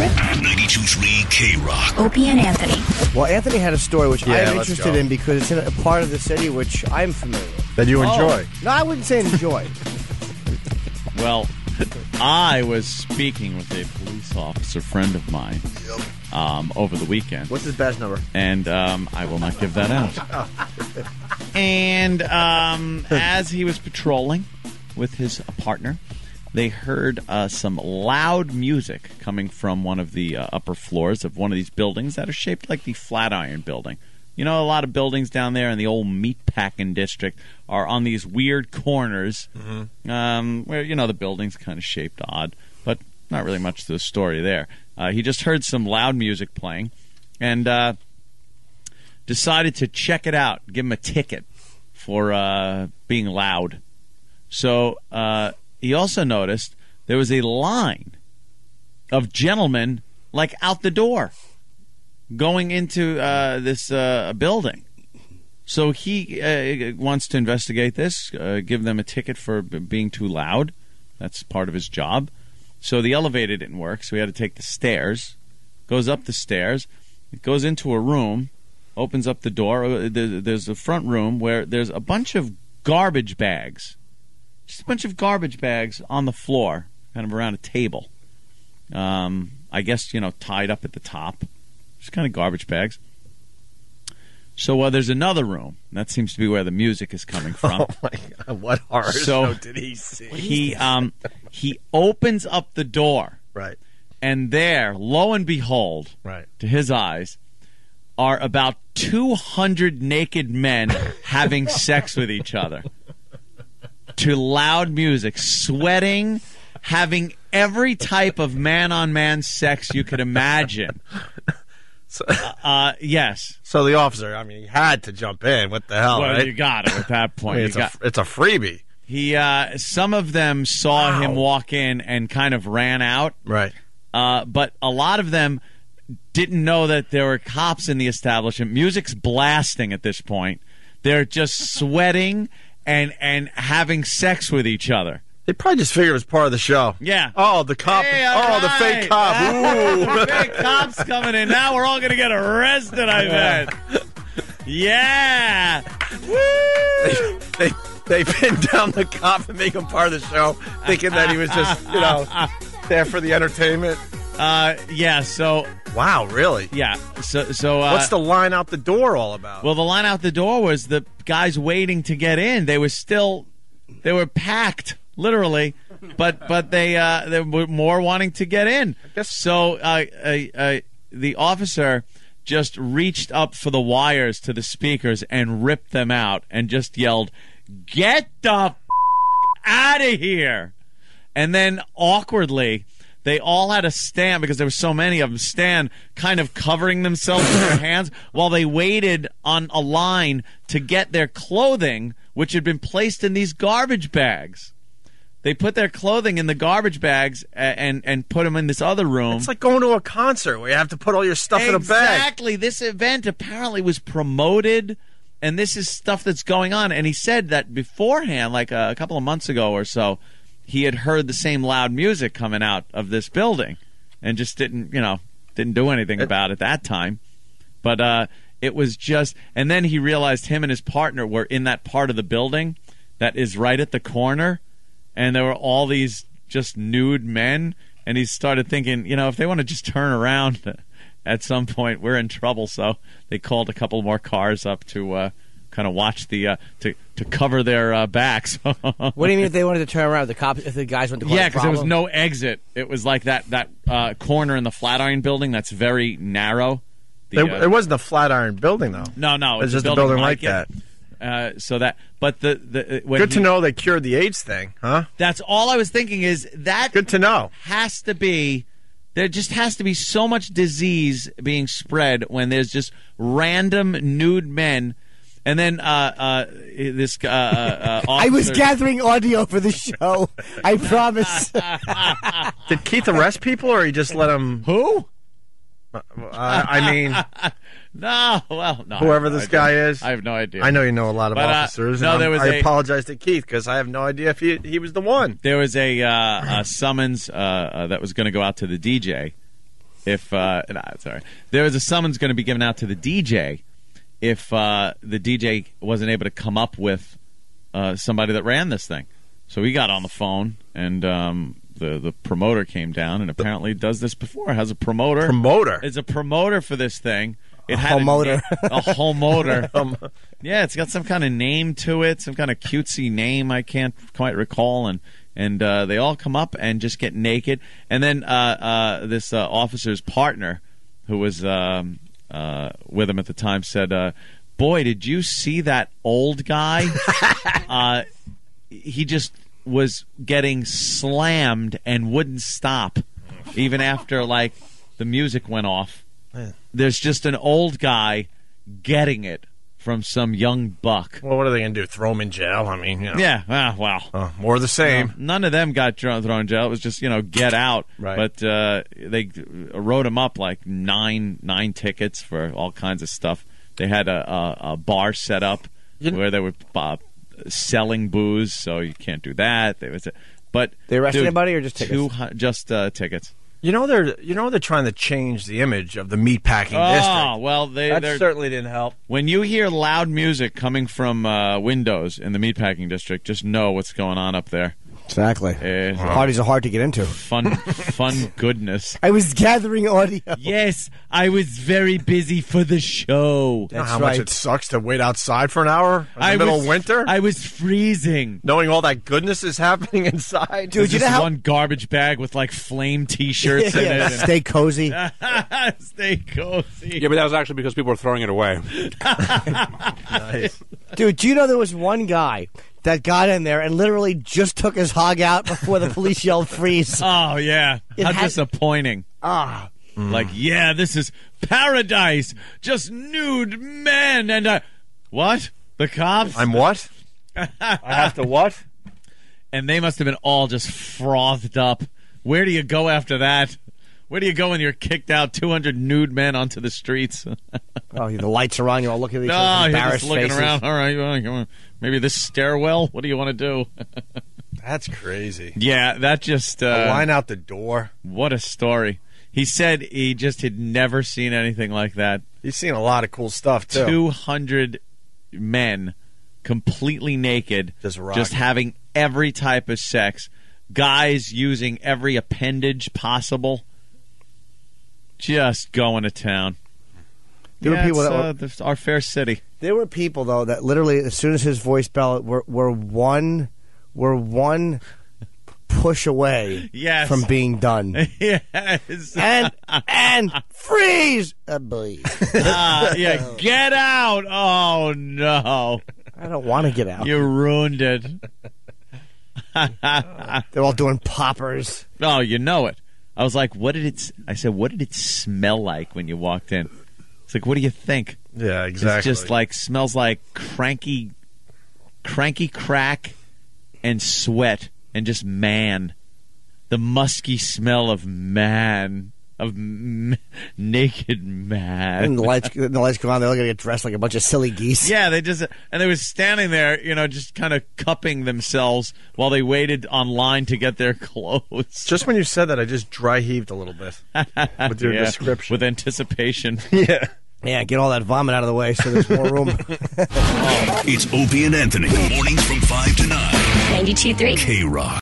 92.3 K-Rock. Opie and Anthony. Well, Anthony had a story which I'm interested in because it's in a part of the city which I'm familiar with. That you enjoy. No, I wouldn't say enjoy. Well, I was speaking with a police officer friend of mine over the weekend. What's his badge number? And I will not give that out. And as he was patrolling with his partner, they heard some loud music coming from one of the upper floors of one of these buildings that are shaped like the Flatiron Building. You know, a lot of buildings down there in the old Meatpacking district are on these weird corners where, you know, the building's kind of shaped odd, but not really much to the story there. He just heard some loud music playing and decided to check it out, give him a ticket for being loud. So he also noticed there was a line of gentlemen, like, out the door going into this building. So he wants to investigate this, give them a ticket for being too loud. That's part of his job. So the elevator didn't work, so he had to take the stairs. Goes up the stairs, goes into a room, opens up the door. There's a front room where there's a bunch of garbage bags. Just a bunch of garbage bags on the floor, kind of around a table. I guess, you know, tied up at the top. Just kind of garbage bags. So there's another room. That seems to be where the music is coming from. Oh, my God. What horror show did he see? He opens up the door. Right. And there, lo and behold, to his eyes, are about 200 naked men having sex with each other. To loud music, sweating, having every type of man-on-man sex you could imagine. Yes. So the officer, I mean, he had to jump in. What the hell, well, right? You got it at that point. I mean, it's a freebie. Some of them saw him walk in and kind of ran out. Right. But a lot of them didn't know that there were cops in the establishment. Music's blasting at this point. They're just sweating and having sex with each other. They probably just figured it was part of the show. Yeah. Oh, the cop. Hey, the fake cop. Ooh. The fake cop's coming in. Now we're all going to get arrested, I bet. Yeah. Woo! They pinned down the cop and make him part of the show, thinking that he was just, you know, there for the entertainment. Yeah, so... Wow, really? Yeah. So what's the line out the door all about? Well, the line out the door was the guys waiting to get in. They were packed, literally, but they were more wanting to get in. So the officer just reached up for the wires to the speakers and ripped them out and just yelled, "Get the out of here!" And then awkwardly, they all had to stand, because there were so many of them, stand kind of covering themselves with their hands while they waited on a line to get their clothing, which had been placed in these garbage bags. They put their clothing in the garbage bags and put them in this other room. It's like going to a concert where you have to put all your stuff in a bag. Exactly. This event apparently was promoted, and this is stuff that's going on. And he said that beforehand, like a couple of months ago or so, he had heard the same loud music coming out of this building and just didn't do anything about it that time. But it was just, and then he realized him and his partner were in that part of the building that is right at the corner, and there were all these just nude men, and he started thinking, you know, if they want to just turn around at some point, we're in trouble. So they called a couple more cars up to kind of watch the to cover their backs. What do you mean if they wanted to turn around? If the guys went to cause because there was no exit. It was like that corner in the Flatiron Building that's very narrow. It wasn't the Flatiron Building, though. No, it was just a building like that. Good to know they cured the AIDS thing, huh? That's all I was thinking. Is that good to know? Has to be. There just has to be so much disease being spread when there's just random nude men. And then this officer... I was gathering audio for the show. I promise. Did Keith arrest people, or he just let them... Who? I mean... No. Whoever this guy is. I have no idea. I know you know a lot of officers. I apologize to Keith, because I have no idea if he was the one. There was a summons that was going to go out to the DJ. if sorry, there was a summons going to be given out to the DJ if the DJ wasn't able to come up with somebody that ran this thing. So we got on the phone, and the promoter came down, and apparently does this before. Has a promoter. Promoter? It's a promoter for this thing. It had a whole motor. Yeah, it's got some kind of name to it, some kind of cutesy name I can't quite recall, and they all come up and just get naked. And then this officer's partner, who was with him at the time, said, boy, did you see that old guy? He just was getting slammed and wouldn't stop, even after, like, the music went off. There's just an old guy getting it from some young buck. Well, what are they going to do? Throw him in jail? I mean, you know. Yeah, well. More of the same. None of them got thrown in jail. It was just, get out. Right. But they wrote him up like nine tickets for all kinds of stuff. They had a bar set up where they were selling booze, so you can't do that. But they arrested anybody or just tickets? Just tickets. They're trying to change the image of the meatpacking district. Oh, well, that certainly didn't help. When you hear loud music coming from windows in the meatpacking district, just know what's going on up there. Exactly. Parties are hard to get into. Fun goodness. I was gathering audio. Yes, I was very busy for the show. That's how much it sucks to wait outside for an hour in the middle of winter? I was freezing. Knowing all that goodness is happening inside. Dude, you know how one garbage bag with like flame T-shirts in it. Stay cozy. Stay cozy. Yeah, but that was actually because people were throwing it away. Nice. Dude, do you know there was one guy that got in there and literally just took his hog out before the police yelled freeze? Oh, yeah. How disappointing. Like, yeah, this is paradise. Just nude men. And what? The cops? I'm what? I have to what? And they must have been all just frothed up. Where do you go after that? Where do you go when you're kicked out 200 nude men onto the streets? The lights are on. You're all looking at each other. You're just looking around. All right, come on. Maybe this stairwell? What do you want to do? That's crazy. Yeah, that just... a line out the door. What a story. He said he just had never seen anything like that. He's seen a lot of cool stuff, too. 200 men completely naked, just having every type of sex. Guys using every appendage possible. Just going to town. There were people that were our fair city. There were people though that literally, as soon as his voice bell, were one push away from being done. Yes. And freeze, boy. Get out! Oh no! I don't want to get out. You ruined it. They're all doing poppers. Oh, you know it. I was like, what did it smell like when you walked in? It's like, what do you think? Yeah, exactly. It's just like, smells like cranky crack and sweat and just man. The musky smell of man. Naked man. And the lights go on. They're all going to get dressed like a bunch of silly geese. Yeah, they were standing there, just kind of cupping themselves while they waited online to get their clothes. Just when you said that, I just dry heaved a little bit with your description. With anticipation. Yeah. Yeah, get all that vomit out of the way so there's more room. It's Opie and Anthony. Mornings from 5 to 9. 92.3 K-Rock.